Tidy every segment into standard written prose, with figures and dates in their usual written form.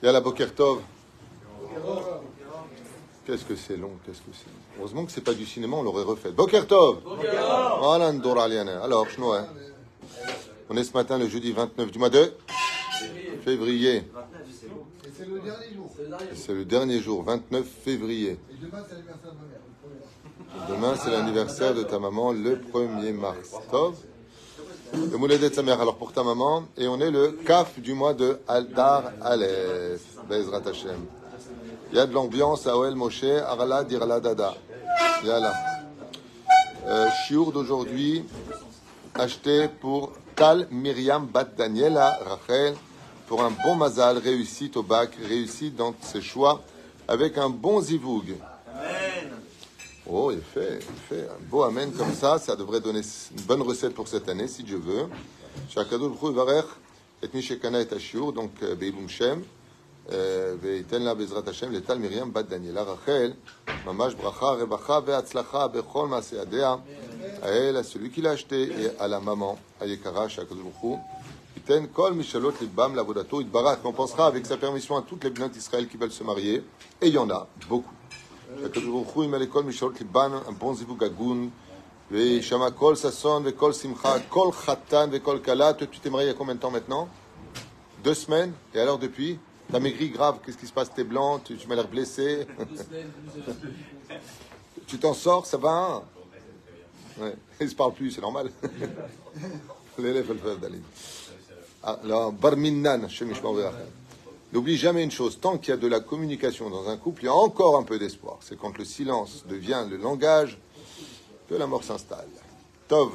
Yalla Boker Tov. Qu'est-ce que c'est long, qu'est-ce que c'est long. Heureusement que c'est pas du cinéma, on l'aurait refait. Boker Tov. Alors, on est ce matin le jeudi 29 du mois de février. Et c'est le dernier jour. C'est le dernier jour, 29 février. Et demain, c'est l'anniversaire de ma mère. Demain, c'est l'anniversaire de ta maman, le 1er mars. Tov. Le Mouledet de sa mère, alors pour ta maman. Et on est le Kaf du mois de Aldar Aleph. Bezrat Hashem. Il y a de l'ambiance à Oel Moshe, Arla Dirla Dada. Yalla. Chiour d'aujourd'hui, acheté pour Tal Myriam Bat Daniela Rachel, pour un bon mazal, réussite au bac, réussite dans ses choix, avec un bon zivoug. Amen. Oh, il fait un beau amen comme ça devrait donner une bonne recette pour cette année, si Dieu veut. Shakadol B'chu Varech et Mishekana et Ashur, donc Beilum Shem, Veiten la Bezrat Hashem, Letal Miriam Bat Daniela Rachel, Mamash Bracha, Rebacha, Ve'atzlacha, Bechol Maseadea, à elle, à celui qui l'a acheté, et à la maman, à Yekara, Shakadol B'chu. Iten Kol Mishalot Libam Lavodato Itbarach. On pensera avec sa permission à toutes les blancs d'Israël qui veulent se marier, et il y en a beaucoup. שהקדוש ברוך הוא ימלא כל משאלות ליבן, בון זיווג הגון, וישמע כל ששון וכל שמחה, כל חתן וכל כלה. Tu t'es marié il y a combien de temps maintenant? 2 semaines. Et alors depuis? T'as maigri grave, qu'est-ce qui se passe? T'es blanc, tu m'as l'air blessé. Tu t'en sors, ça va hein? Ouais. Il se parle plus, c'est normal. L'élève le fait d'aller. Alors, Barminan, Shem Yishmor V'Rachel. N'oublie jamais une chose, tant qu'il y a de la communication dans un couple, il y a encore un peu d'espoir. C'est quand le silence devient le langage que la mort s'installe. Tov,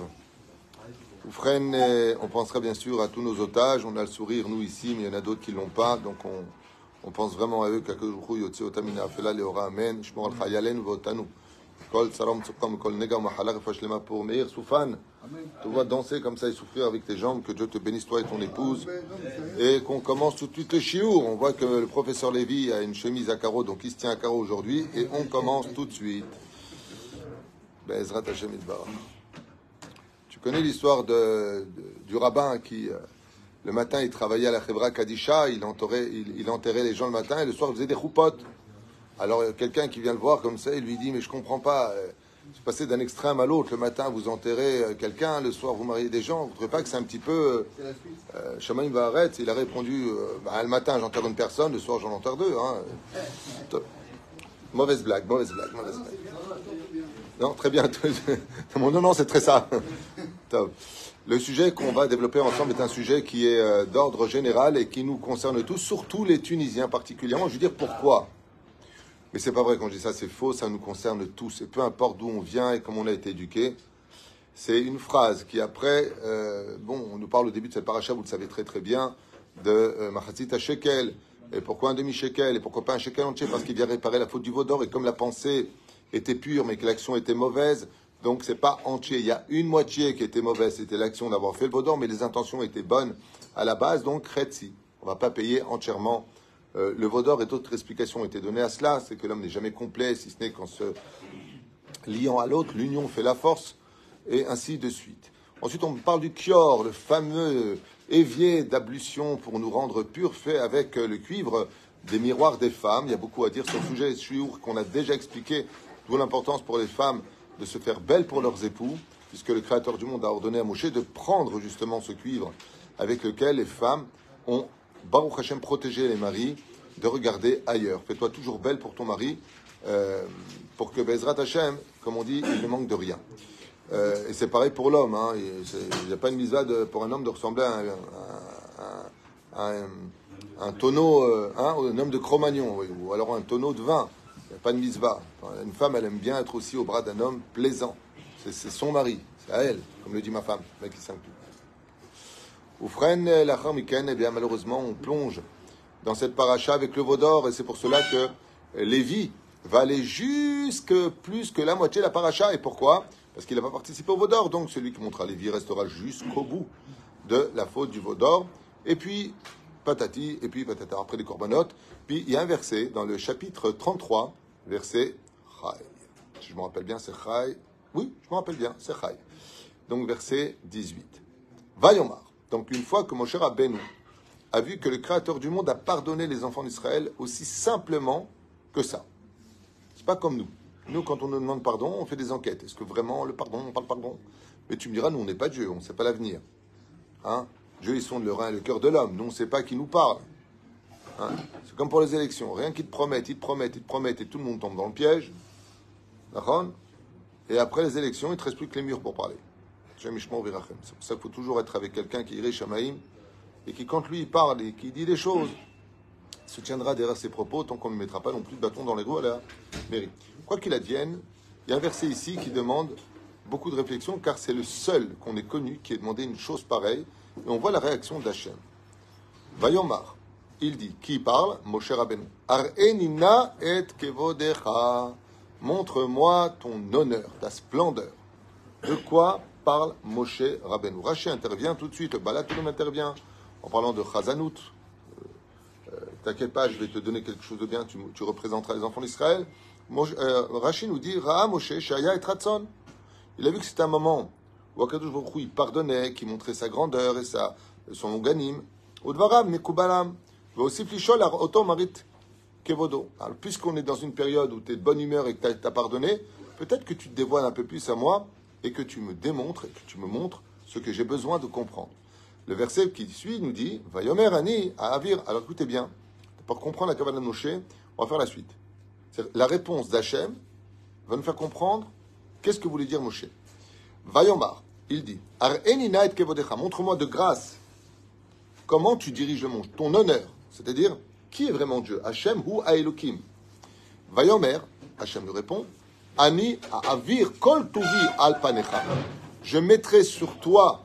on penserait bien sûr à tous nos otages, on a le sourire nous ici, mais il y en a d'autres qui ne l'ont pas, donc on pense vraiment à eux. Pour Meir Soufan, te vois danser comme ça et souffrir avec tes jambes, que Dieu te bénisse toi et ton épouse, et qu'on commence tout de suite le chiour. On voit que le professeur Lévy a une chemise à carreaux, donc il se tient à carreaux aujourd'hui, et on commence tout de suite. Be'ezrat Hashem Yitbarach. Tu connais l'histoire du rabbin qui, le matin, il travaillait à la Chevra Kadisha, il enterrait les gens le matin, et le soir, il faisait des choupottes. Alors, quelqu'un qui vient le voir comme ça, il lui dit, mais je comprends pas, c'est passé d'un extrême à l'autre. Le matin, vous enterrez quelqu'un, le soir, vous mariez des gens. Vous ne trouvez pas que c'est un petit peu... Shamaim va arrêter. Il a répondu, le matin, j'enterre une personne, le soir, j'en enterre 2. Hein. Mauvaise blague. Non, très bien. Non, c'est très ça. Le sujet qu'on va développer ensemble est un sujet qui est d'ordre général et qui nous concerne tous, surtout les Tunisiens particulièrement. Je veux dire pourquoi. Mais c'est pas vrai quand je dis ça, c'est faux, ça nous concerne tous. Et peu importe d'où on vient et comment on a été éduqué, c'est une phrase qui après, on nous parle au début de cette paracha, vous le savez très très bien, de Machatzit Shekel. Et pourquoi un demi-shekel? Et pourquoi pas un shekel entier? Parce qu'il vient réparer la faute du veau d'or. Et comme la pensée était pure, mais que l'action était mauvaise, donc c'est pas entier. Il y a une moitié qui était mauvaise, c'était l'action d'avoir fait le veau d'or, mais les intentions étaient bonnes à la base, donc Khetsi. On va pas payer entièrement le veau d'or, et d'autres explications ont été données à cela. C'est que l'homme n'est jamais complet, si ce n'est qu'en se liant à l'autre, l'union fait la force, et ainsi de suite. Ensuite, on parle du kior, le fameux évier d'ablution pour nous rendre purs, fait avec le cuivre des miroirs des femmes. Il y a beaucoup à dire sur le sujet chiour qu'on a déjà expliqué, d'où l'importance pour les femmes de se faire belles pour leurs époux, puisque le Créateur du monde a ordonné à Moshe de prendre justement ce cuivre avec lequel les femmes ont, Baruch Hashem, protégé les maris de regarder ailleurs. Fais-toi toujours belle pour ton mari, pour que Bezrat Hashem, comme on dit, il ne manque de rien. Et c'est pareil pour l'homme. Hein. Il n'y a pas une mitzvah pour un homme de ressembler à un tonneau, un homme de Cro-Magnon, ou alors un tonneau de vin. Il n'y a pas de mitzvah. Une femme, elle aime bien être aussi au bras d'un homme plaisant. C'est son mari, c'est à elle, comme le dit ma femme, le mec qui s'inclut. Oufren, l'achar miken, eh bien malheureusement, on plonge dans cette paracha avec le veau d'or, et c'est pour cela que Lévi va aller jusque plus que la moitié de la paracha. Et pourquoi? Parce qu'il n'a pas participé au veau d'or. Donc celui qui montera Lévi restera jusqu'au bout de la faute du veau d'or. Et puis, patati, et puis patata, après les corbanotes. Puis il y a un verset dans le chapitre 33, verset Chai. Si je me rappelle bien, c'est Chai. Oui, je me rappelle bien, c'est Chai. Donc verset 18. Vayomar. Donc une fois que Moshe Rabbeinu a vu que le Créateur du monde a pardonné les enfants d'Israël aussi simplement que ça. C'est pas comme nous. Nous, quand on nous demande pardon, on fait des enquêtes. Est-ce que vraiment le pardon, on parle pardon? Mais tu me diras, nous, on n'est pas Dieu, on ne sait pas l'avenir. Hein? Dieu, ils sonde le rein et le cœur de l'homme. Nous, on ne sait pas qui nous parle. Hein? C'est comme pour les élections. Rien qu'ils te promettent, ils te promettent, ils te promettent, et tout le monde tombe dans le piège. D'accord? Et après les élections, il ne te reste plus que les murs pour parler. C'est pour ça qu'il faut toujours être avec quelqu'un qui irait Shamaïm et qui, quand lui, il parle et qui dit des choses, se tiendra derrière ses propos tant qu'on ne mettra pas non plus de bâton dans les roues à la mairie. Quoi qu'il advienne, il y a un verset ici qui demande beaucoup de réflexion, car c'est le seul qu'on ait connu qui ait demandé une chose pareille, et on voit la réaction d'Hachem. Vayomar, il dit, qui parle? Moshe Rabbeinu. Ar'enina et kevodecha. Montre-moi ton honneur, ta splendeur. De quoi parle Moshe Rabbeinu? Rashi intervient tout de suite, le Balatoum intervient, en parlant de Chazanout. T'inquiète pas, je vais te donner quelque chose de bien, tu représenteras les enfants d'Israël. Rashi nous dit, Ra'a Moshe, Shaya et Ratson. Il a vu que c'était un moment où Akadosh Baruch Hu, il pardonnait, qui montrait sa grandeur et son longanime. Udvaram, Mekubalam, va aussi plichol, Oto Marit Kevodo. Alors, puisqu'on est dans une période où tu es de bonne humeur et que tu as pardonné, peut-être que tu te dévoiles un peu plus à moi et que tu me démontres et que tu me montres ce que j'ai besoin de comprendre. Le verset qui suit nous dit, Vayomer Ani à Avir. Alors écoutez bien, pour comprendre la Kavanah de Moshe, on va faire la suite. La réponse d'Hachem va nous faire comprendre qu'est-ce que voulait dire Moshe. Vayomar, il dit, Ar'enina et kevodecha, montre-moi de grâce comment tu diriges le monde, ton honneur, c'est-à-dire qui est vraiment Dieu, Hachem ou Aelokim. Vayomer, Hachem nous répond, Ani à Avir kol tuvi al panecha. Je mettrai sur toi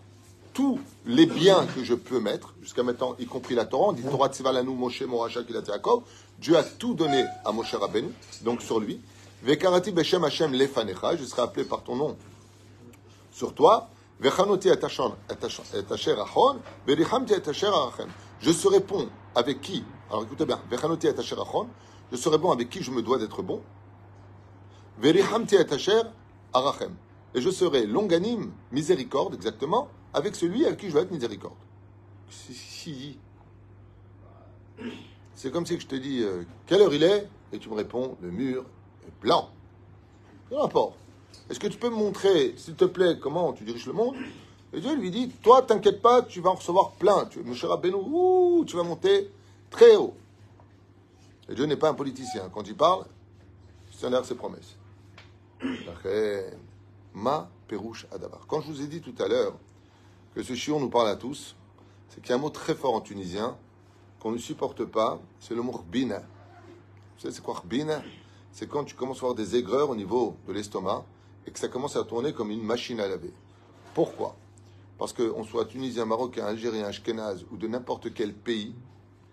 tous les biens que je peux mettre, jusqu'à maintenant, y compris la Torah. On dit Torah Tzivalanu Moshe Moracha Kilat Yaakov. Dieu a tout donné à Moshe Rabbeinu, donc sur lui. Vekarati Beshem Hashem Lefanecha, je serai appelé par ton nom sur toi. Vechanoti et Asher Achon, Verichamti et Asher Arachem. Je serai bon avec qui? Alors écoutez bien, Vechanoti et Asher Achon, je serai bon avec qui je me dois d'être bon. Verichamti et Asher Arachem. Et je serai longanime, miséricorde, exactement, avec celui avec qui je dois être miséricorde. Si. C'est comme si je te dis quelle heure il est, et tu me réponds le mur est blanc. Quel rapport? Est-ce que tu peux me montrer, s'il te plaît, comment tu diriges le monde? Et Dieu lui dit, toi, t'inquiète pas, tu vas en recevoir plein. Moshe Rabbeinu, tu vas monter très haut. Et Dieu n'est pas un politicien. Quand il parle, il tient derrière ses promesses. Ma perouche adabar. Quand je vous ai dit tout à l'heure que ce chion nous parle à tous, c'est qu'il y a un mot très fort en tunisien qu'on ne supporte pas, c'est le mot rbina. Vous savez c'est quoi rbina? C'est quand tu commences à avoir des aigreurs au niveau de l'estomac et que ça commence à tourner comme une machine à laver. Pourquoi? Parce qu'on soit tunisien, marocain, algérien, ashkénaze ou de n'importe quel pays,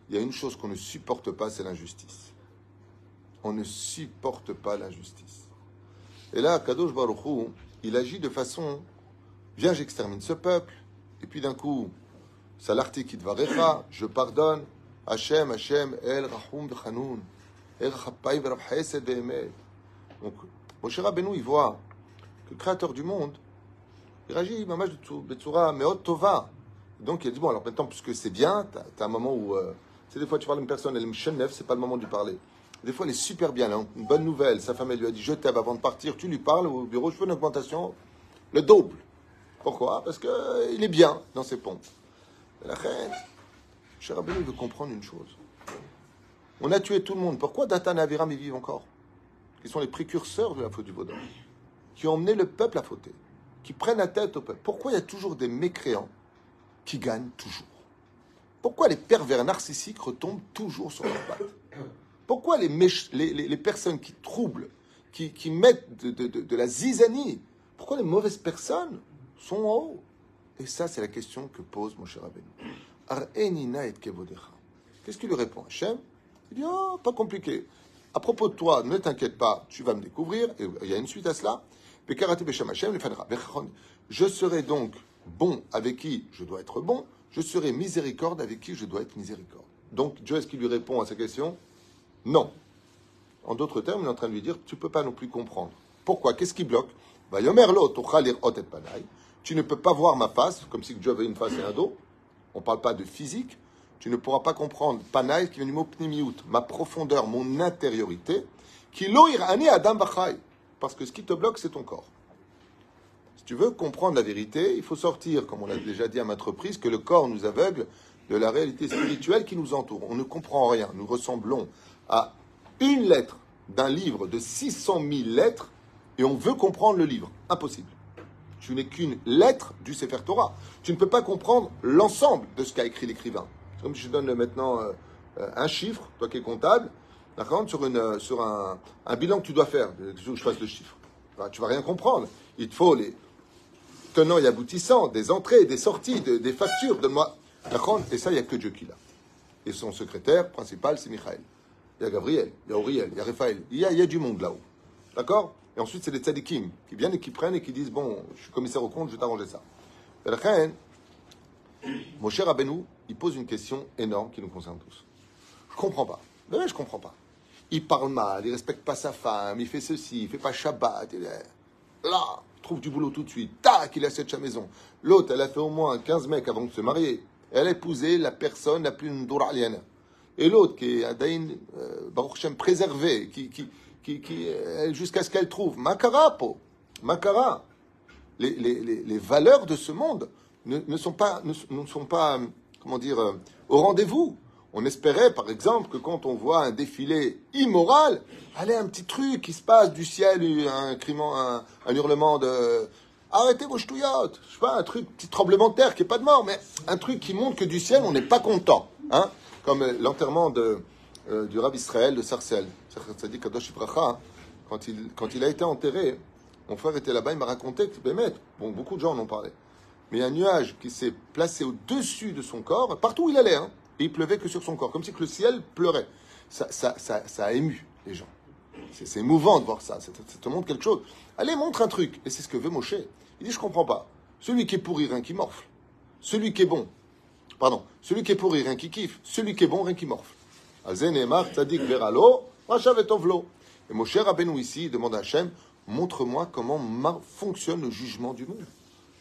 il y a une chose qu'on ne supporte pas, c'est l'injustice. On ne supporte pas l'injustice. Et là, Kadosh Baruch Hu, il agit de façon, viens, j'extermine ce peuple, et puis d'un coup, Salarti Kitvarecha, je pardonne, Hachem, El Rahum Bechanoun, El Chapay Verab Chesed Ve'emet. Donc, Moshe Rabbeinu, il voit que le Créateur du monde, il réagit, Mamash Betsura, Meot Tova. Donc, il a dit, bon, alors maintenant, puisque c'est bien, t'as un moment où, tu sais, des fois, tu parles à une personne, elle est mchenef, c'est pas le moment de lui parler. Des fois, elle est super bien, là, une bonne nouvelle. Sa femme, elle lui a dit, je t'aime avant de partir. Tu lui parles au bureau, je fais une augmentation, le double. Pourquoi? Parce qu'il est bien dans ses pompes. Et la reine, Moshe Rabbeinu veut comprendre une chose. On a tué tout le monde. Pourquoi Datan et Aviram, ils vivent encore? Ils sont les précurseurs de la faute du Vaudor, qui ont emmené le peuple à fauter, qui prennent la tête au peuple. Pourquoi il y a toujours des mécréants qui gagnent toujours? Pourquoi les pervers narcissiques retombent toujours sur leurs pattes? Pourquoi les personnes qui troublent, qui mettent de la zizanie, pourquoi les mauvaises personnes sont en haut? Et ça, c'est la question que pose Moshe Rabbeinu. Ar'enina et kevodecha. Qu'est-ce qu'il lui répond? Hachem, il dit, oh, pas compliqué. À propos de toi, ne t'inquiète pas, tu vas me découvrir. Et il y a une suite à cela. Je serai donc bon avec qui je dois être bon. Je serai miséricorde avec qui je dois être miséricorde. Donc, Dieu, est-ce qu'il lui répond à sa question? Non. En d'autres termes, il est en train de lui dire, tu ne peux pas non plus comprendre. Pourquoi? Qu'est-ce qui bloque? Tu ne peux pas voir ma face, comme si Dieu avait une face et un dos. On ne parle pas de physique. tu ne pourras pas comprendre Panaï, qui vient du mot pnimiout, ma profondeur, mon intériorité, qui loïr ani adam bachai. Parce que ce qui te bloque, c'est ton corps. Si tu veux comprendre la vérité, il faut sortir, comme on l'a déjà dit à maintes reprises, que le corps nous aveugle de la réalité spirituelle qui nous entoure. On ne comprend rien. Nous ressemblons à une lettre d'un livre de 600 000 lettres et on veut comprendre le livre. Impossible. Tu n'es qu'une lettre du Sefer Torah. Tu ne peux pas comprendre l'ensemble de ce qu'a écrit l'écrivain. C'est comme si je donne maintenant un chiffre, toi qui es comptable, d'accord, sur un bilan que tu dois faire. Il faut que je fasse le chiffre. Enfin, tu ne vas rien comprendre. Il te faut les tenants et aboutissants, des entrées, des sorties, des factures. Donne-moi. D'accord. Et ça, il n'y a que Dieu qui l'a. Et son secrétaire principal, c'est Michael. Il y a Gabriel, il y a Auriel, il y a Raphaël. Il y a du monde là-haut. D'accord. Et ensuite, c'est les tzadikim qui viennent et qui prennent et qui disent, bon, je suis commissaire au compte, je vais t'arranger ça. Et la reine, Moshe Rabbeinu, il pose une question énorme qui nous concerne tous. Je comprends pas. Mais je comprends pas. Il parle mal, il respecte pas sa femme, il fait ceci, il fait pas Shabbat. Il est là, il trouve du boulot tout de suite. Tac, il achète sa maison. L'autre, elle a fait au moins 15 mecs avant de se marier. Elle a épousé la personne la plus ndouralienne. Et l'autre, qui est Adaïn, Baruch Hashem, préservé, qui jusqu'à ce qu'elle trouve. Makara, po. Makara. Les valeurs de ce monde ne sont pas, comment dire, au rendez-vous. On espérait, par exemple, que quand on voit un défilé immoral, allez, un petit truc qui se passe du ciel, un hurlement de arrêtez vos ch'touillottes. Je sais pas, un truc, petit tremblement de terre qui n'est pas de mort, mais un truc qui montre que du ciel, on n'est pas content. Hein, comme l'enterrement du Rav Israël de Sarcelles. Ça dit Kadosh Ibracha, quand il a été enterré, mon frère était là-bas, il m'a raconté que, bon, beaucoup de gens en ont parlé, mais il y a un nuage qui s'est placé au-dessus de son corps, partout où il allait, hein, et il pleuvait que sur son corps, comme si que le ciel pleurait. Ça a ému les gens. C'est émouvant de voir ça, ça te montre quelque chose. Allez, montre un truc. Et c'est ce que veut Moshe. Il dit, je comprends pas. Celui qui est pourri, rien qui morfle. Celui qui est bon, celui qui est pourri, rien qui kiffe. Celui qui est bon, rien qui morfle. Et Moshe Rabbeinu ici demande à Hachem, montre-moi comment fonctionne le jugement du monde.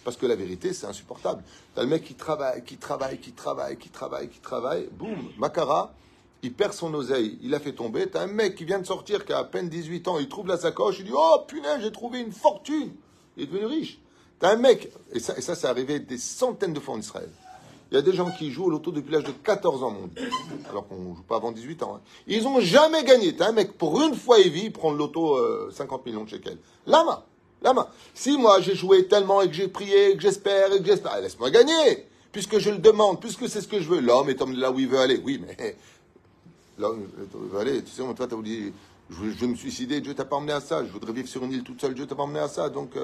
Parce que la vérité, c'est insupportable. T'as le mec qui travaille, boum, Makara, il perd son oseille, il a fait tomber. T'as un mec qui vient de sortir, qui a à peine 18 ans, il trouve la sacoche, il dit, oh punaise, j'ai trouvé une fortune. Il est devenu riche. T'as un mec, et ça c'est arrivé des centaines de fois en Israël. Il y a des gens qui jouent au loto depuis l'âge de 14 ans, mon Dieu. Alors qu'on ne joue pas avant 18 ans. Hein. Ils n'ont jamais gagné. T'as un mec, pour une fois, il prend le loto 50 millions de shekels. Lama. Si moi, j'ai joué tellement et que j'ai prié, et que j'espère, laisse-moi gagner. Puisque je le demande, puisque c'est ce que je veux. L'homme est là où il veut aller. Oui, mais l'homme veut aller. Tu sais, toi, tu as dit, je vais me suicider, Dieu t'a pas emmené à ça. Je voudrais vivre sur une île toute seule, Dieu t'a pas emmené à ça. Donc,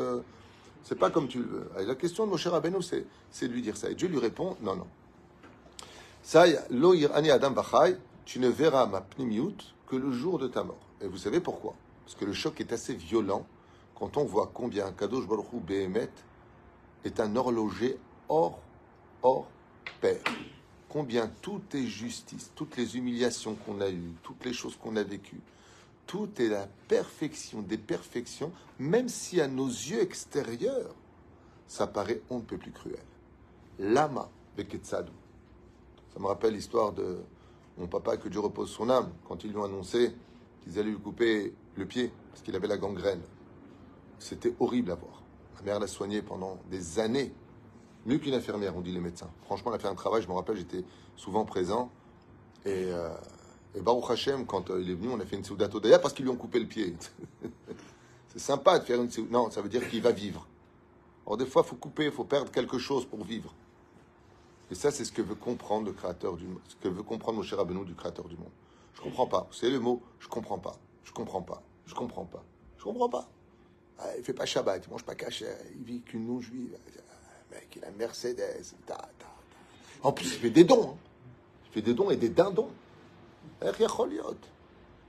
c'est pas comme tu le veux. La question de Moshe Rabbeinu, c'est de lui dire ça. Et Dieu lui répond, non. Ça, lo irani adam bachai, tu ne verras ma pnimiout que le jour de ta mort. Et vous savez pourquoi? Parce que le choc est assez violent quand on voit combien Kadosh Baruch Hu Behemet est un horloger hors pair. Combien tout est justice, toutes les humiliations qu'on a eues, toutes les choses qu'on a vécues, tout est la perfection des perfections, même si à nos yeux extérieurs, ça paraît on ne peut plus cruel. Lama Beketsadou. Ça me rappelle l'histoire de mon papa, que Dieu repose son âme, quand ils lui ont annoncé qu'ils allaient lui couper le pied, parce qu'il avait la gangrène. C'était horrible à voir. Ma mère l'a soigné pendant des années. Mieux qu'une infirmière, on dit les médecins. Franchement, elle a fait un travail, je me rappelle, j'étais souvent présent. Et Baruch Hashem, quand il est venu, on a fait une Seudat Odaya parce qu'ils lui ont coupé le pied. C'est sympa de faire une Seudat. Non, ça veut dire qu'il va vivre. Alors des fois, il faut couper, il faut perdre quelque chose pour vivre. Et ça, c'est ce que veut comprendre le Créateur du monde. Ce que veut comprendre Moshe Rabbeinu du Créateur du monde. Je comprends pas. C'est le mot, je comprends pas. Ah, il fait pas Shabbat, il mange pas kasher, il vit qu'une non-juive. Mec, il a une Mercedes. En plus, il fait des dons. Hein. Il fait des dons et des dindons.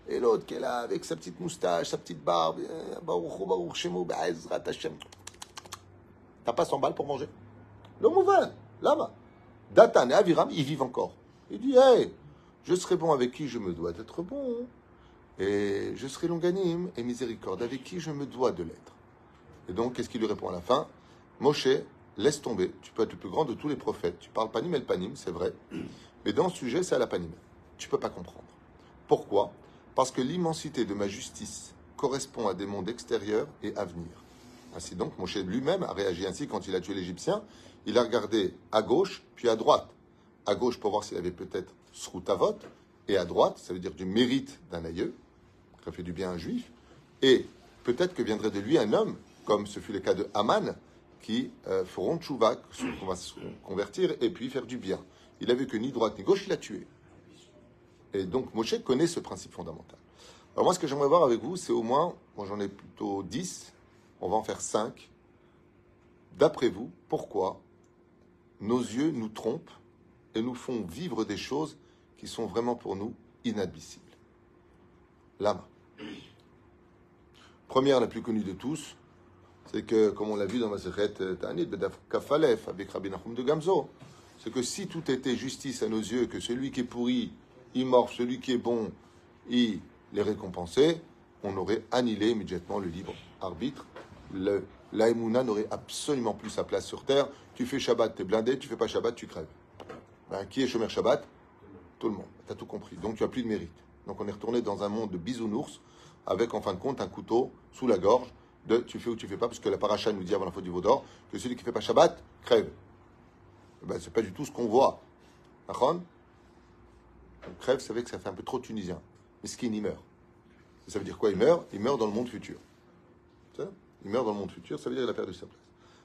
Et l'autre qui est là avec sa petite moustache, sa petite barbe. T'as pas 100 balles pour manger? Le mouvement, là-bas. Datan et Aviram, ils vivent encore. Il dit, hey, je serai bon avec qui je me dois d'être bon. Et je serai longanime et miséricorde avec qui je me dois de l'être. Et donc, qu'est-ce qu'il lui répond à la fin? Moshe, laisse tomber. Tu peux être le plus grand de tous les prophètes. Tu parles panim el panim, c'est vrai. Mais dans ce sujet, c'est à la panime. Tu ne peux pas comprendre. Pourquoi? Parce que l'immensité de ma justice correspond à des mondes extérieurs et à venir. Ainsi donc, Moshe lui-même a réagi ainsi quand il a tué l'Égyptien. Il a regardé à gauche, puis à droite. À gauche pour voir s'il avait peut-être Srutavot, et à droite, ça veut dire du mérite d'un aïeux, qui a fait du bien à un juif, et peut-être que viendrait de lui un homme, comme ce fut le cas de Haman, qui feront tchouva, qu'on va se convertir, et puis faire du bien. Il a vu que ni droite ni gauche, il a tué. Et donc Moshe connaît ce principe fondamental. Alors moi, ce que j'aimerais voir avec vous, c'est au moins, moi j'en ai plutôt 10, on va en faire 5. D'après vous, pourquoi nos yeux nous trompent et nous font vivre des choses qui sont vraiment pour nous inadmissibles? Lama. Première, la plus connue de tous, c'est que, comme on l'a vu dans Masechet Ta'anit, Bedaf Kafalef, avec Rabbi Nachum de Gamzo, c'est que si tout était justice à nos yeux, que celui qui est pourri, il morfe, celui qui est bon, il les récompensait, on aurait annihilé immédiatement le libre arbitre. L'Aïmouna n'aurait absolument plus sa place sur terre. Tu fais Shabbat, t'es blindé, tu fais pas Shabbat, tu crèves. Ben, qui est Shomer Shabbat? Tout le monde. T'as tout compris. Donc tu as plus de mérite. Donc on est retourné dans un monde de bisounours, avec en fin de compte un couteau sous la gorge de tu fais ou tu fais pas, parce que la paracha nous dit avant la faute du veau d'or que celui qui fait pas Shabbat crève. Ben, c'est pas du tout ce qu'on voit. D'accord? Crève, ça veut dire que ça fait un peu trop tunisien. Mais Miskin, il meurt. Ça veut dire quoi? Il meurt dans le monde futur. Il meurt dans le monde futur, ça veut dire qu'il a perdu sa place.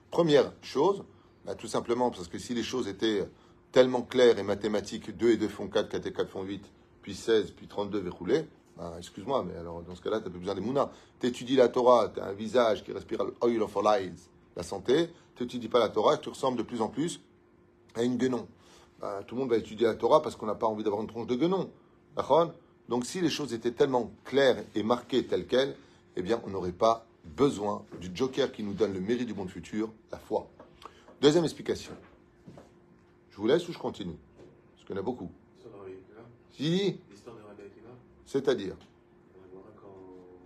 Première chose, bah, tout simplement parce que si les choses étaient tellement claires et mathématiques, 2 et 2 font 4, 4 et 4 font 8, puis 16, puis 32 verroulés, bah, excuse-moi, mais alors dans ce cas-là, tu n'as plus besoin des mounas. Tu étudies la Torah, tu as un visage qui respire l'oil of our lives, la santé, tu n'étudies pas la Torah, tu ressembles de plus en plus à une guenon. Bah, tout le monde va étudier la Torah parce qu'on n'a pas envie d'avoir une tronche de guenon. D'accord? Donc si les choses étaient tellement claires et marquées telles quelles, eh bien on n'aurait pas besoin du joker qui nous donne le mérite du monde futur, la foi. Deuxième explication. Je vous laisse ou je continue? Parce qu'il y en a beaucoup. Si, c'est-à-dire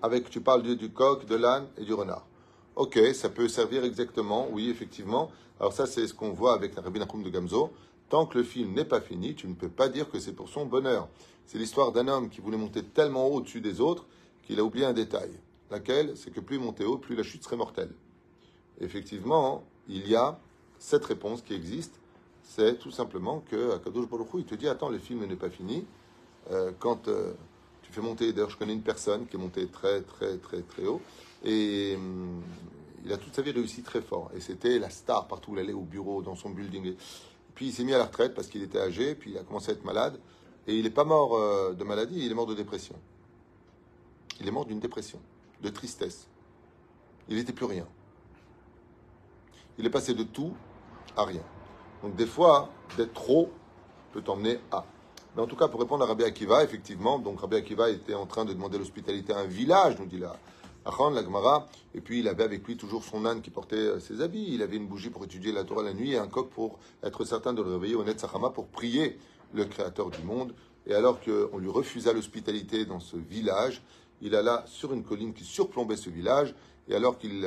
avec, tu parles du coq, de l'âne et du renard. Ok, ça peut servir exactement, oui, effectivement. Alors ça, c'est ce qu'on voit avec la Rabbi Nachum de Gamzo. Tant que le film n'est pas fini, tu ne peux pas dire que c'est pour son bonheur. C'est l'histoire d'un homme qui voulait monter tellement haut au-dessus des autres qu'il a oublié un détail. Laquelle, c'est que plus il montait haut, plus la chute serait mortelle. Effectivement, il y a cette réponse qui existe. C'est tout simplement que Akadosh Baruch Hu, il te dit, attends, le film n'est pas fini. Quand tu fais monter, d'ailleurs, je connais une personne qui est montée très, très, très, très haut. Et il a toute sa vie réussi très fort. Et c'était la star partout où il allait, au bureau, dans son building. Puis il s'est mis à la retraite parce qu'il était âgé, puis il a commencé à être malade. Et il n'est pas mort de maladie, il est mort de dépression. Il est mort d'une dépression, de tristesse. Il n'était plus rien. Il est passé de tout à rien. Donc des fois, d'être trop peut t'emmener à. Mais en tout cas, pour répondre à Rabbi Akiva, effectivement, donc Rabbi Akiva était en train de demander l'hospitalité à un village, nous dit la Gemara, et puis il avait avec lui toujours son âne qui portait ses habits, il avait une bougie pour étudier la Torah la nuit et un coq pour être certain de le réveiller au Netzachama pour prier le Créateur du monde. Et alors qu'on lui refusa l'hospitalité dans ce village, il alla sur une colline qui surplombait ce village, et alors qu'il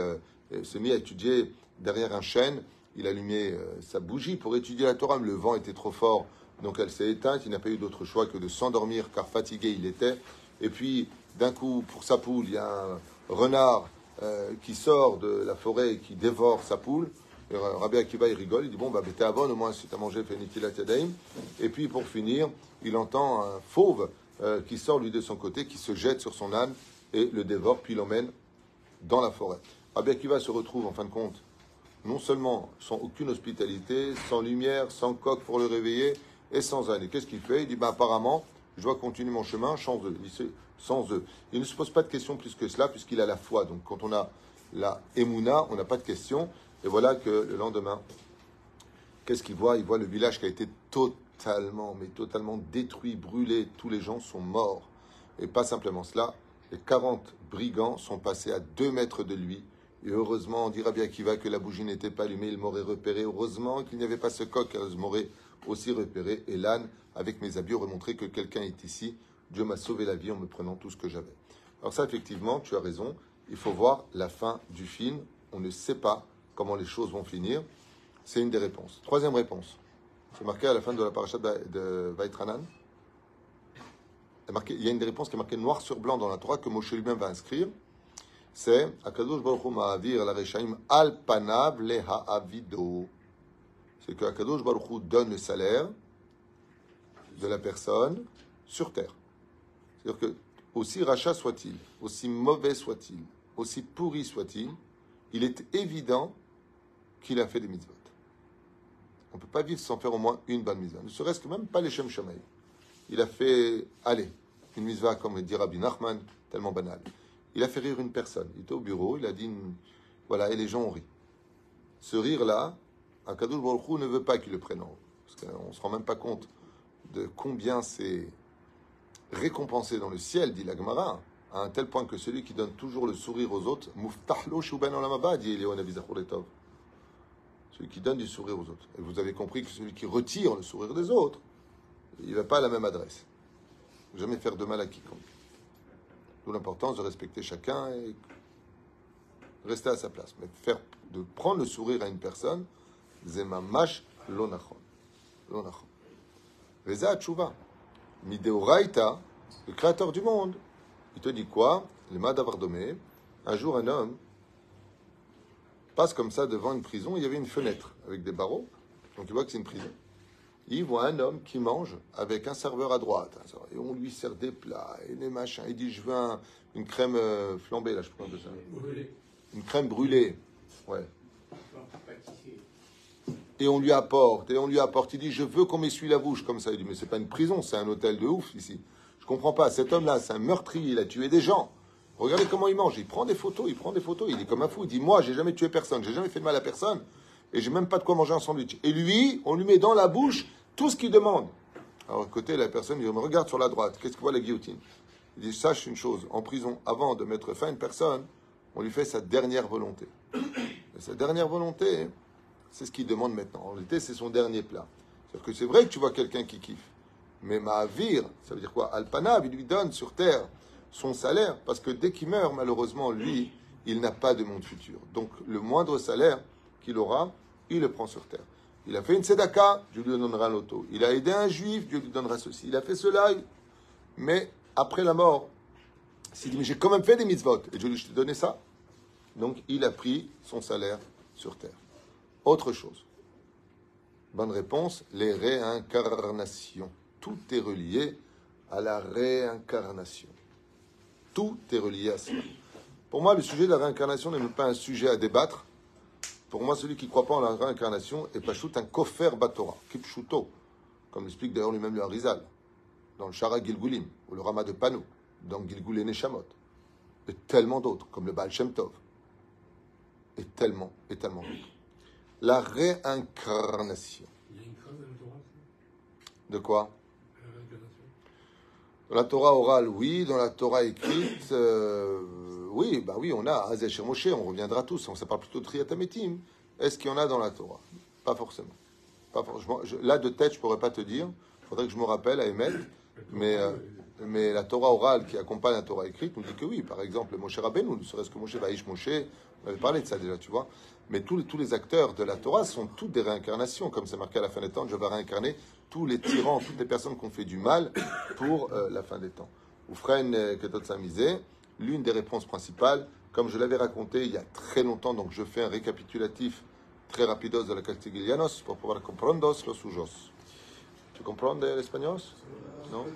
se mit à étudier derrière un chêne, il allumait sa bougie pour étudier la Torah, mais le vent était trop fort, donc elle s'est éteinte, il n'a pas eu d'autre choix que de s'endormir, car fatigué il était. Et puis, d'un coup, pour sa poule, il y a un renard qui sort de la forêt et qui dévore sa poule. Et Rabbi Akiva, il rigole, il dit, bon, bah, t'es à bonne, au moins, si t'as mangé, fais Nitilat Yadayim. Et puis, pour finir, il entend un fauve qui sort, lui, de son côté, qui se jette sur son âne et le dévore, puis l'emmène dans la forêt. Rabbi Akiva se retrouve, en fin de compte, non seulement sans aucune hospitalité, sans lumière, sans coq pour le réveiller, et sans âne. Et qu'est-ce qu'il fait? Il dit, apparemment, je dois continuer mon chemin sans eux. Sans eux. Il ne se pose pas de questions plus que cela, puisqu'il a la foi. Donc quand on a la Emouna, on n'a pas de questions. Et voilà que le lendemain, qu'est-ce qu'il voit? Il voit le village qui a été totalement détruit, brûlé. Tous les gens sont morts. Et pas simplement cela, les 40 brigands sont passés à 2 mètres de lui. Et heureusement, on dit Rabbi Akiva que la bougie n'était pas allumée, il m'aurait repéré. Heureusement qu'il n'y avait pas ce coq, il m'aurait aussi repéré. Et l'âne, avec mes habits, aurait montré que quelqu'un est ici. Dieu m'a sauvé la vie en me prenant tout ce que j'avais. Alors ça, effectivement, tu as raison. Il faut voir la fin du film. On ne sait pas comment les choses vont finir. C'est une des réponses. Troisième réponse. C'est marqué à la fin de la paracha de Vaïtranan. Il y a une des réponses qui est marquée noir sur blanc dans la Torah que Moshe lui-même va inscrire. C'est Akadosh Baruch Hu ma'avir la reshaim al panav leha avido. C'est que Akadosh Baruch Hu donne le salaire de la personne sur terre. C'est-à-dire que aussi rachat soit-il, aussi mauvais soit-il, aussi pourri soit-il, il est évident qu'il a fait des mitzvot. On ne peut pas vivre sans faire au moins une bonne mitzvah. Ne serait-ce que même pas les Shem Shamaï. Il a fait, allez, une mitzvah, comme le dit Rabbi Nachman, tellement banal. Il a fait rire une personne. Il était au bureau, il a dit, voilà, et les gens ont ri. Ce rire-là, Akadosh Baruch Hu ne veut pas qu'il le prenne en haut. Parce qu'on ne se rend même pas compte de combien c'est récompensé dans le ciel, dit la Gemara, à un tel point que celui qui donne toujours le sourire aux autres, Muftahlo Shuban Olam Haba, dit Eliyahu Navi Zachor Letov. Celui qui donne du sourire aux autres. Et vous avez compris que celui qui retire le sourire des autres, il ne va pas à la même adresse. Jamais faire de mal à quiconque. D'où l'importance de respecter chacun et rester à sa place. Mais de prendre le sourire à une personne, Zemamash Lonachon. Lonachon. Veza Tchouva. Mideoraita, le créateur du monde, il te dit quoi? Le Madavardomé. Un jour, un homme passe comme ça devant une prison. Il y avait une fenêtre avec des barreaux. Donc il voit que c'est une prison. Il voit un homme qui mange avec un serveur à droite. Et on lui sert des plats et des machins. Il dit, je veux une crème flambée, là, je prends de ça. Brûlée. Une crème brûlée. Ouais. Et on lui apporte. Il dit, je veux qu'on m'essuie la bouche comme ça. Il dit, mais c'est pas une prison, c'est un hôtel de ouf ici. Je comprends pas. Cet homme-là, c'est un meurtrier. Il a tué des gens. Regardez comment il mange. Il prend des photos. Il est comme un fou. Il dit, moi, j'ai jamais tué personne. J'ai jamais fait de mal à personne. Et j'ai même pas de quoi manger un sandwich. Et lui, on lui met dans la bouche tout ce qu'il demande. Alors, à côté, la personne dit, me regarde sur la droite. Qu'est-ce que voit la guillotine? Il dit, sache une chose. En prison, avant de mettre fin à une personne, on lui fait sa dernière volonté. Et sa dernière volonté, c'est ce qu'il demande maintenant. En réalité, c'est son dernier plat. C'est-à-dire que c'est vrai que tu vois quelqu'un qui kiffe. Mais Ma'avir, ça veut dire quoi? Alpanav, il lui donne sur terre son salaire. Parce que dès qu'il meurt, malheureusement, lui, il n'a pas de monde futur. Donc, le moindre salaire qu'il aura, il le prend sur terre. Il a fait une tzedaka, Dieu lui donnera l'auto. Il a aidé un juif, Dieu lui donnera ceci. Il a fait cela, mais après la mort, s'il dit, mais j'ai quand même fait des mitzvot, et Dieu lui a donné ça. Donc, il a pris son salaire sur terre. Autre chose. Bonne réponse, les réincarnations. Tout est relié à la réincarnation. Tout est relié à cela. Pour moi, le sujet de la réincarnation n'est même pas un sujet à débattre. Pour moi, celui qui ne croit pas en la réincarnation est pas un kofer batora, kipshuto, comme l'explique d'ailleurs lui-même le Harizal, dans le Shara Gilgulim, ou le Rama de Panou, dans Gilgul et Neshamot, et tellement d'autres, comme le Baal Shem Tov, et tellement d'autres. La réincarnation. Il y a une phrase dans la Torah. De quoi? La réincarnation. Dans la Torah orale, oui. Dans la Torah écrite, oui, on a Azeh Shir Moshe, on reviendra tous. On parle plutôt de Triatametim. Est-ce qu'il y en a dans la Torah? Pas forcément. Là, de tête, je ne pourrais pas te dire. Il faudrait que je me rappelle à émettre. Mais la Torah orale qui accompagne la Torah écrite nous dit que oui. Par exemple, Moshe Rabbeinu, ne serait-ce que Moshe Vaïsh Moshe, on avait parlé de ça déjà, tu vois. Mais tous les acteurs de la Torah sont toutes des réincarnations. Comme c'est marqué à la fin des temps, je vais réincarner tous les tyrans, toutes les personnes qui ont fait du mal pour la fin des temps. Oufren Ketot Samizé, l'une des réponses principales, comme je l'avais raconté il y a très longtemps, donc je fais un récapitulatif très rapidos de la Castiglianos pour pouvoir comprendre los sujos. Tu comprends l'espagnol? Non?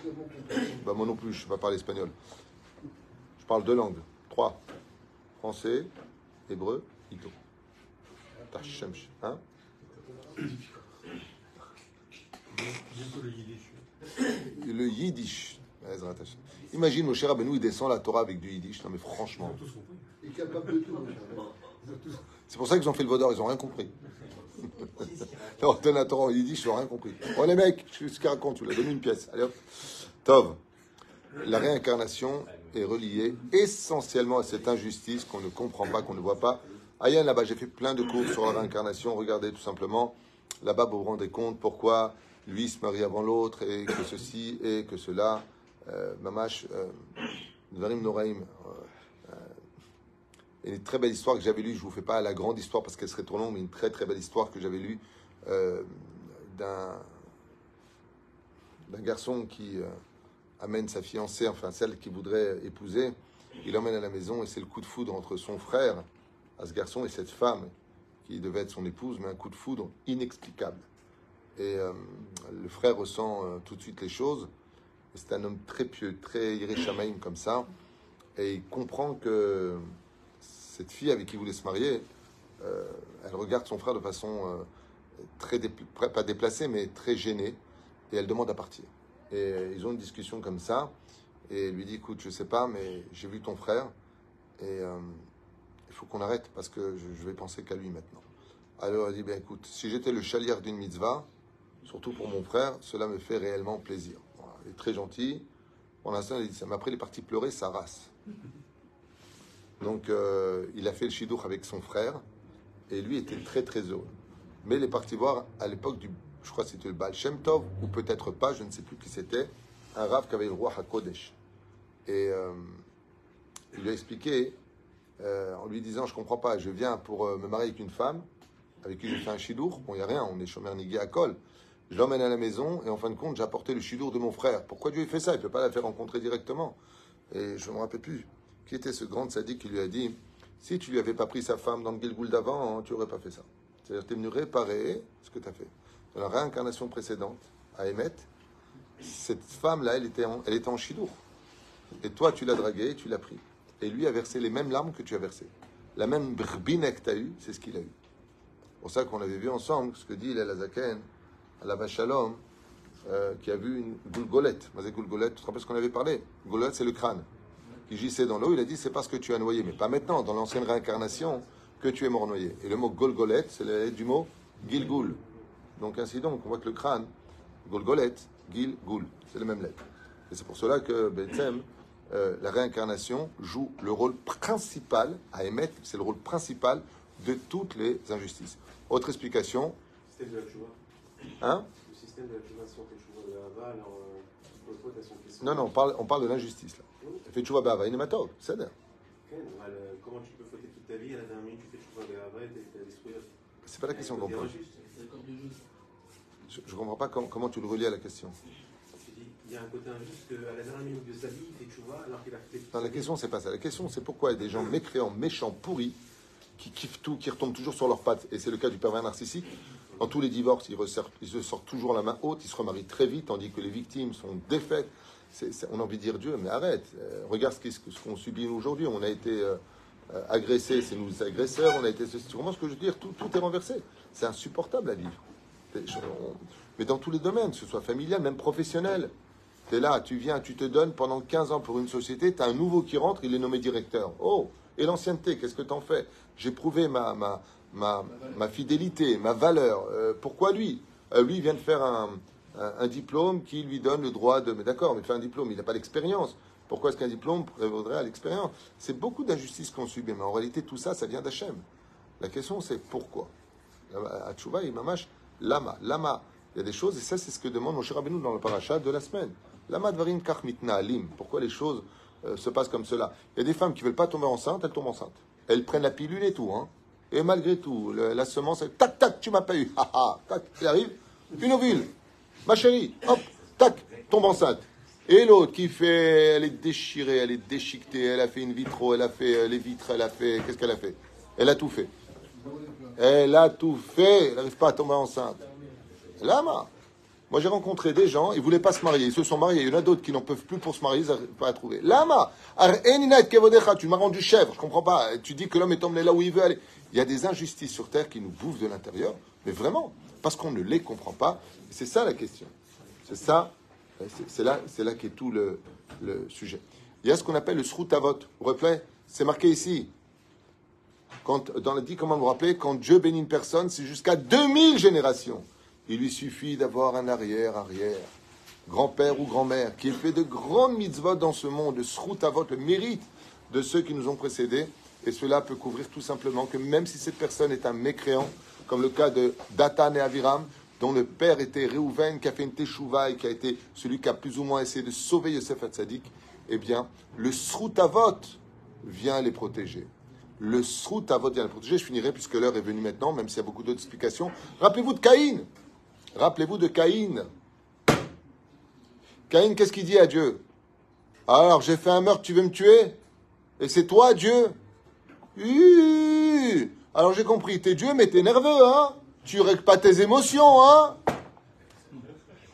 Moi non plus, je ne sais pas parler espagnol. Je parle 2 langues. 3. Français, hébreu, ito. Tachemch. Hein? Bientôt le yiddish. Le yiddish. Imagine, Moshe Rabbeinu, il descend la Torah avec du yiddish. Non mais franchement. Il est capable de tout. C'est pour ça qu'ils ont fait le vaudor, ils n'ont rien compris. On donne la Torah en yiddish, ils n'ont rien compris. Oh les mecs, je sais ce qu'ils racontent, tu l'as donné une pièce. Allez hop. Tov. La réincarnation est reliée essentiellement à cette injustice qu'on ne comprend pas, qu'on ne voit pas. Ayen, là-bas, j'ai fait plein de cours sur la réincarnation. Regardez tout simplement. Là-bas, vous vous rendez compte pourquoi lui se marie avant l'autre et que ceci et que cela. Mamash, Dvarim Noraim. Une très belle histoire que j'avais lue. Je ne vous fais pas la grande histoire parce qu'elle serait trop longue, mais une très très belle histoire que j'avais lue d'un garçon qui amène sa fiancée, enfin celle qu'il voudrait épouser, il l'emmène à la maison et c'est le coup de foudre entre son frère, à ce garçon, et cette femme qui devait être son épouse, mais un coup de foudre inexplicable. Et le frère ressent tout de suite les choses. C'est un homme très pieux, très iré-shamaïm comme ça, et il comprend que cette fille avec qui il voulait se marier, elle regarde son frère de façon pas déplacée, mais très gênée, et elle demande à partir. Et ils ont une discussion comme ça, et il lui dit, écoute, je sais pas, mais j'ai vu ton frère, et il faut qu'on arrête, parce que je vais penser qu'à lui maintenant. Alors elle dit, ben écoute, si j'étais le chalier d'une mitzvah, surtout pour mon frère, cela me fait réellement plaisir. Voilà, il est très gentil. Pour l'instant, il dit ça. Mais après, il est parti pleurer sa race. Donc, il a fait le shidduch avec son frère, et lui était très très heureux. Mais il est parti voir à l'époque du, je crois que c'était le Baal Shem Tov, ou peut-être pas, je ne sais plus qui c'était, un rav qui avait le roi HaKodesh. Et il lui a expliqué, en lui disant, je comprends pas, je viens pour me marier avec une femme, avec qui j'ai fait un shidduch, bon, il n'y a rien, on est shomer nigué à Kol. Je l'emmène à la maison, et en fin de compte, j'ai apporté le shidduch de mon frère. Pourquoi Dieu fait ça? Il ne peut pas la faire rencontrer directement. Et je ne me rappelle plus qui était ce grand sadique qui lui a dit, si tu lui avais pas pris sa femme dans le Gilgoul d'avant, tu n'aurais pas fait ça. C'est-à-dire, tu es venu réparer ce que tu as fait. Dans la réincarnation précédente, à Emet, cette femme-là, elle était en shidduch. Et toi, tu l'as draguée, tu l'as pris. Et lui a versé les mêmes larmes que tu as versées. La même brbine que tu as eue, c'est ce qu'il a eu. C'est pour ça qu'on avait vu ensemble ce que dit Hillel Hazaken, à la Shalom, qui a vu une goulgolette. Mazé goulgolette, tu te rappelles ce qu'on avait parlé? Goulgolette, c'est le crâne qui gissait dans l'eau. Il a dit, c'est parce que tu as noyé, mais pas maintenant, dans l'ancienne réincarnation, que tu es mort noyé. Et le mot golgolette, c'est la lettre du mot gilgoul. Donc ainsi donc, on voit que le crâne, golgolette, gilgoul, c'est la même lettre. Et c'est pour cela que Bethsem, la réincarnation joue le rôle principal, à émettre, c'est le rôle principal de toutes les injustices. Autre explication. Le système de la tchouva. Hein? Le système de la tchouva, si on fait tchouva de Hava, alors les fautes, elles sont qui Non, on parle de l'injustice là. Fait tchouva b'ava, inématov, c'est ça. Comment tu peux fauter toute ta vie, à la dernière minute, tu fais tchouva de Hava et tu as détruit. C'est pas la question qu'on pose. Je ne comprends pas comment tu le relis à la question. Il y a un côté injuste qu'à la dernière minute de sa vie, il fait tchouva alors qu'il a fait. Non, la question, c'est pas ça. La question, c'est pourquoi il y a des gens mécréants, méchants, pourris, qui kiffent tout, qui retombent toujours sur leurs pattes. Et c'est le cas du pervers narcissique. Dans tous les divorces, ils se sortent toujours la main haute, ils se remarient très vite, tandis que les victimes sont défaites. On a envie de dire Dieu, mais arrête. Regarde ce qu'on subit nous aujourd'hui. On a été agressés, c'est nous les agresseurs. On a été. Tu comprends ce que je veux dire? Tout est renversé. C'est insupportable à vivre. Mais dans tous les domaines, que ce soit familial, même professionnel. Tu es là, tu viens, tu te donnes pendant 15 ans pour une société, tu as un nouveau qui rentre, il est nommé directeur. Oh, et l'ancienneté, qu'est-ce que tu en fais? J'ai prouvé ma fidélité, ma valeur. Pourquoi lui? Lui, il vient de faire un diplôme qui lui donne le droit de... Mais d'accord, mais il fait un diplôme, il n'a pas d'expérience. Pourquoi est-ce qu'un diplôme prévaudrait à l'expérience? C'est beaucoup d'injustices qu'on subit, mais en réalité, tout ça, ça vient d'Hachem. La question, c'est pourquoi? À Tchouva, il mamache lama. Lama, il y a des choses, et ça, c'est ce que demande Moshe Rabbeinu dans le parasha de la semaine. Lama dvarim kach mitnaalim. Pourquoi les choses se passent comme cela? Il y a des femmes qui ne veulent pas tomber enceintes, elles tombent enceintes. Elles prennent la pilule et tout, hein. Et malgré tout, la semence, elle, tac, tac, tu m'as pas eu. Ha, ha, tac, il arrive, une ovule. Ma chérie, hop, tac, tombe enceinte. Et l'autre qui fait, elle est déchirée, elle est déchiquetée, elle a fait une vitro, elle a fait les vitres, elle a fait, qu'est-ce qu'elle a fait? Elle a tout fait. Elle a tout fait, elle n'arrive pas à tomber enceinte. Lama. Moi, j'ai rencontré des gens, ils ne voulaient pas se marier, ils se sont mariés. Il y en a d'autres qui n'en peuvent plus pour se marier, ils n'arrivent pas à trouver. Lama. Tu m'as rendu chèvre, je ne comprends pas. Tu dis que l'homme est emmené là où il veut aller. Il y a des injustices sur Terre qui nous bouffent de l'intérieur, mais vraiment, parce qu'on ne les comprend pas. C'est ça la question. C'est ça, c'est là qu'est tout le sujet. Il y a ce qu'on appelle le sroutavot. Vous vous rappelez? C'est marqué ici. Dans les 10 commandements, vous vous rappelez, quand Dieu bénit une personne, c'est jusqu'à 2000 générations. Il lui suffit d'avoir un arrière, grand-père ou grand-mère, qui ait fait de grandes mitzvot dans ce monde, de sroutavot, le mérite de ceux qui nous ont précédés. Et cela peut couvrir tout simplement que même si cette personne est un mécréant, comme le cas de Datan et Aviram, dont le père était Réhouven, qui a fait une teshuva et qui a été celui qui a plus ou moins essayé de sauver Yosef Hatzadik, eh bien, le sroutavot vient les protéger. Le sroutavot vient les protéger. Je finirai puisque l'heure est venue maintenant, même s'il y a beaucoup d'autres explications. Rappelez-vous de Caïn. Rappelez-vous de Caïn. Caïn, qu'est-ce qu'il dit à Dieu? Alors, j'ai fait un meurtre, tu veux me tuer? Et c'est toi, Dieu? Alors j'ai compris, t'es Dieu, mais t'es nerveux, hein? Tu règles pas tes émotions, hein?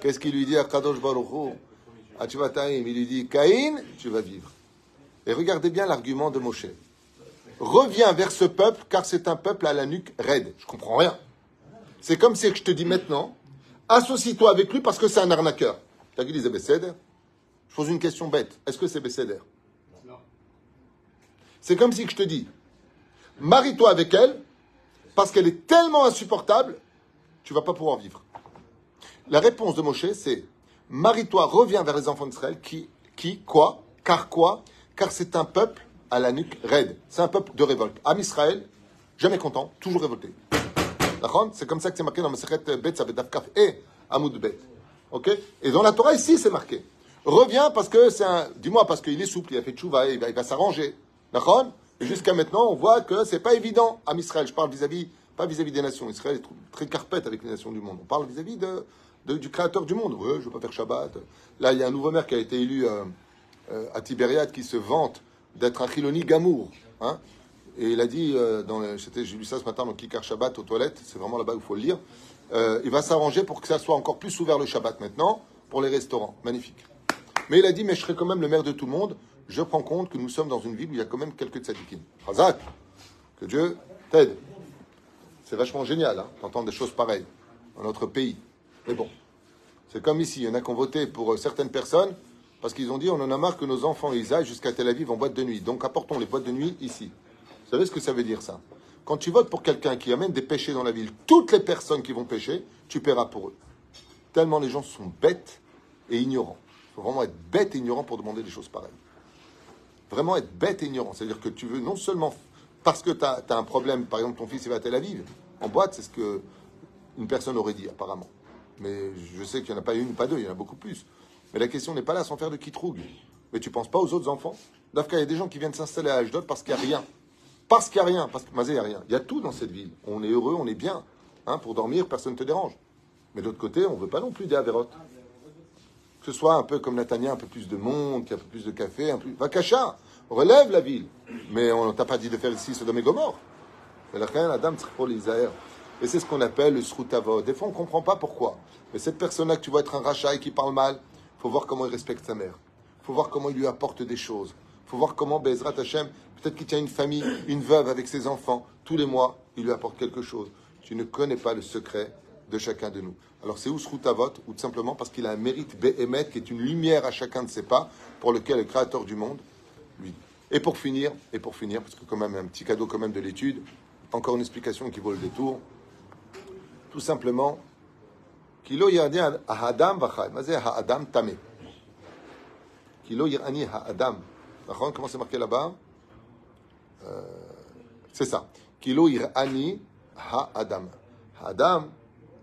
Qu'est-ce qu'il lui dit à Kadosh Baruch Hu? Ah, tu vas taïm. Il lui dit, Caïn, tu vas vivre. Et regardez bien l'argument de Moshe. Reviens vers ce peuple, car c'est un peuple à la nuque raide. Je comprends rien. C'est comme si je te dis maintenant, associe-toi avec lui parce que c'est un arnaqueur. T'as dit, les Besséder? Je pose une question bête. Est-ce que c'est Besséder? Non. C'est comme si je te dis, marie-toi avec elle, parce qu'elle est tellement insupportable, tu ne vas pas pouvoir vivre. La réponse de Moshe, c'est, marie-toi, reviens vers les enfants d'Israël, quoi? Car c'est un peuple à la nuque raide. C'est un peuple de révolte. Am Israël, jamais content, toujours révolté. D'accord? C'est comme ça que c'est marqué dans Masechet Bet, ça Daf Kaf et Amoud Bet. Ok? Et dans la Torah, ici, c'est marqué. Reviens parce que c'est un... Dis-moi, parce qu'il est souple, il a fait tchouva, il va s'arranger. D'accord? Et jusqu'à maintenant, on voit que c'est pas évident à Israël. Je parle pas vis-à-vis des nations. Israël est très carpette avec les nations du monde. On parle vis-à-vis du créateur du monde. Ouais, je veux pas faire Shabbat. Là, il y a un nouveau maire qui a été élu à Tibériade qui se vante d'être un Chiloni Gamour. Hein? Et il a dit, j'ai lu ça ce matin dans Kikar Shabbat aux toilettes, c'est vraiment là-bas où il faut le lire. Il va s'arranger pour que ça soit encore plus ouvert le Shabbat maintenant pour les restaurants. Magnifique. Mais il a dit, mais je serai quand même le maire de tout le monde. Je prends compte que nous sommes dans une ville où il y a quand même quelques tzadikim. Hazak, que Dieu t'aide. C'est vachement génial, hein, d'entendre des choses pareilles dans notre pays. Mais bon, c'est comme ici, il y en a qui ont voté pour certaines personnes parce qu'ils ont dit, on en a marre que nos enfants ils aillent jusqu'à Tel Aviv en boîte de nuit. Donc apportons les boîtes de nuit ici. Vous savez ce que ça veut dire, ça? Quand tu votes pour quelqu'un qui amène des péchés dans la ville, toutes les personnes qui vont pécher, tu paieras pour eux. Tellement les gens sont bêtes et ignorants. Il faut vraiment être bête et ignorant pour demander des choses pareilles. Vraiment être bête et ignorant. C'est-à-dire que tu veux non seulement parce que tu as un problème, par exemple ton fils il va à Tel Aviv, en boîte, c'est ce que une personne aurait dit apparemment. Mais je sais qu'il n'y en a pas une ou pas deux, il y en a beaucoup plus. Mais la question n'est pas là sans faire de kitroug. Mais tu ne penses pas aux autres enfants? Dafka, il y a des gens qui viennent s'installer à Ashdod parce qu'il n'y a rien. Parce qu'il n'y a rien. Parce que Mazé, il n'y a rien. Il y a tout dans cette ville. On est heureux, on est bien. Hein, pour dormir, personne ne te dérange. Mais d'autre côté, on ne veut pas non plus des avérotes. Que ce soit un peu comme Natania, un peu plus de monde, un peu plus de café, un peu... Vakacha, relève la ville. Mais on t'a pas dit de faire ici Sodome et Gomorre. Et c'est ce qu'on appelle le srutavod. Des fois, on ne comprend pas pourquoi. Mais cette personne-là que tu vois être un rachat et qui parle mal, il faut voir comment il respecte sa mère. Il faut voir comment il lui apporte des choses. Il faut voir comment Bezrat Hashem, peut-être qu'il tient une famille, une veuve avec ses enfants. Tous les mois, il lui apporte quelque chose. Tu ne connais pas le secret de chacun de nous. Alors c'est où Srutavot? Ou tout simplement parce qu'il a un mérite Behemet qui est une lumière à chacun de ses pas pour lequel le Créateur du monde lui dit. Et pour finir, parce que quand même un petit cadeau quand même de l'étude, encore une explication qui vaut le détour. Tout simplement, Kilo yirani ha'adam v'chai. Mazé ha'adam tamé. Kilo yirani ha'adam. Comment c'est marqué là-bas? C'est ça. Kilo yirani ha'adam. Ha'adam,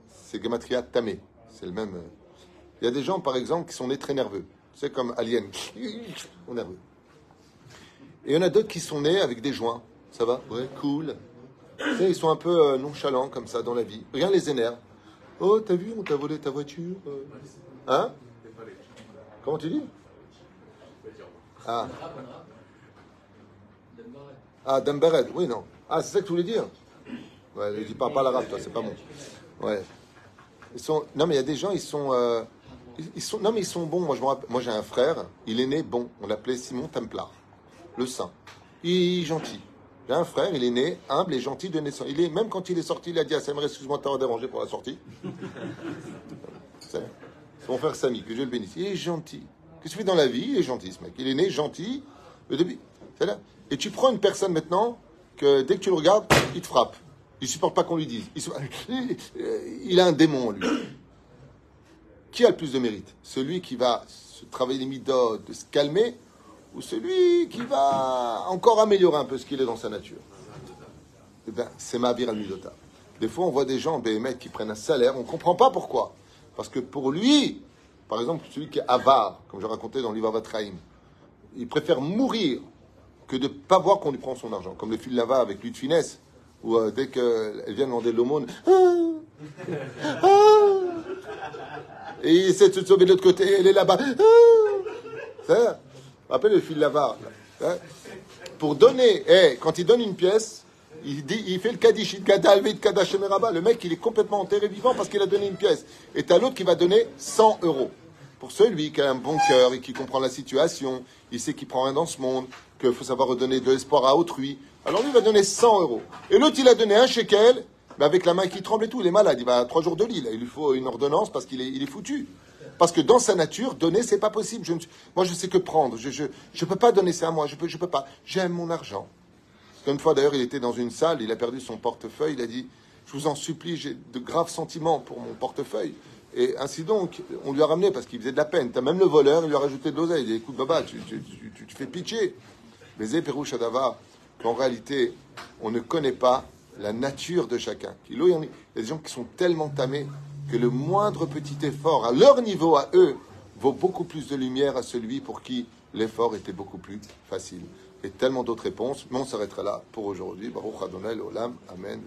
c'est Gematria Tamé. C'est le même. Il y a des gens, par exemple, qui sont nés très nerveux. C'est comme Alien. On est nerveux. Et il y en a d'autres qui sont nés avec des joints. Ça va? Ouais, cool. Tu sais, ils sont un peu nonchalants comme ça dans la vie. Rien les énerve. Oh, t'as vu, on t'a volé ta voiture. Hein? Comment tu dis? Ah. Ah, Dembered. Oui, non. Ah, c'est ça que tu voulais dire? Ouais, ne dis pas l'arabe, toi, c'est pas bon. Ouais. Non, mais il y a des gens, ils sont bons. Moi, j'ai un frère, il est né bon. On l'appelait Simon Templar, le saint. Il est gentil. J'ai un frère, il est né humble et gentil de naissance. Même quand il est sorti, il a dit à sa mère, excuse-moi de t'avoir dérangé pour la sortie. C'est mon frère Samy, que Dieu le bénisse. Il est gentil. Qu'est-ce que tu fais dans la vie? Il est gentil, ce mec. Il est né gentil, le début. C'est là. Et tu prends une personne maintenant, que dès que tu le regardes, il te frappe. Il ne supporte pas qu'on lui dise. Il a un démon en lui. Qui a le plus de mérite? Celui qui va se travailler les midotes, de se calmer, ou celui qui va encore améliorer un peu ce qu'il est dans sa nature? Eh bien, c'est Ma'avir al-Midota. Des fois, on voit des gens en BMF qui prennent un salaire, on ne comprend pas pourquoi. Parce que pour lui, par exemple, celui qui est avare, comme je racontais dans l'Ivar Vatraïm, il préfère mourir que de ne pas voir qu'on lui prend son argent. Comme le fil lava avec lui de finesse, où dès qu'elle vient demander l'aumône, Et il essaie de se sauver de l'autre côté, elle est là-bas. Ça, rappelez le fil l'avare. Pour donner, quand il donne une pièce, il fait le Kaddish, le mec, il est complètement enterré vivant parce qu'il a donné une pièce. Et t'as l'autre qui va donner 100 euros. Pour celui qui a un bon cœur et qui comprend la situation, il sait qu'il prend rien dans ce monde, qu'il faut savoir redonner de l'espoir à autrui. Alors lui, il va donner 100 euros. Et l'autre, il a donné un shekel, mais avec la main qui tremble et tout. Il est malade, il va à 3 jours de lit. Là. Il lui faut une ordonnance parce qu'il est foutu. Parce que dans sa nature, donner, c'est pas possible. Moi, je sais que prendre. Je peux pas donner ça à moi. Je peux pas. J'aime mon argent. Une fois, d'ailleurs, il était dans une salle, il a perdu son portefeuille. Il a dit, je vous en supplie, j'ai de graves sentiments pour mon portefeuille. Et ainsi donc, on lui a ramené parce qu'il faisait de la peine. T'as même le voleur, il lui a rajouté de l'oseille. Il dit, écoute, Baba, tu fais pitié. Mais Pérouche Adava, qu'en réalité, on ne connaît pas la nature de chacun. Il y a des gens qui sont tellement tamés que le moindre petit effort, à leur niveau, à eux, vaut beaucoup plus de lumière à celui pour qui l'effort était beaucoup plus facile. Et tellement d'autres réponses, mais on s'arrêtera là pour aujourd'hui. Baruch Adonai l'Olam. Amen.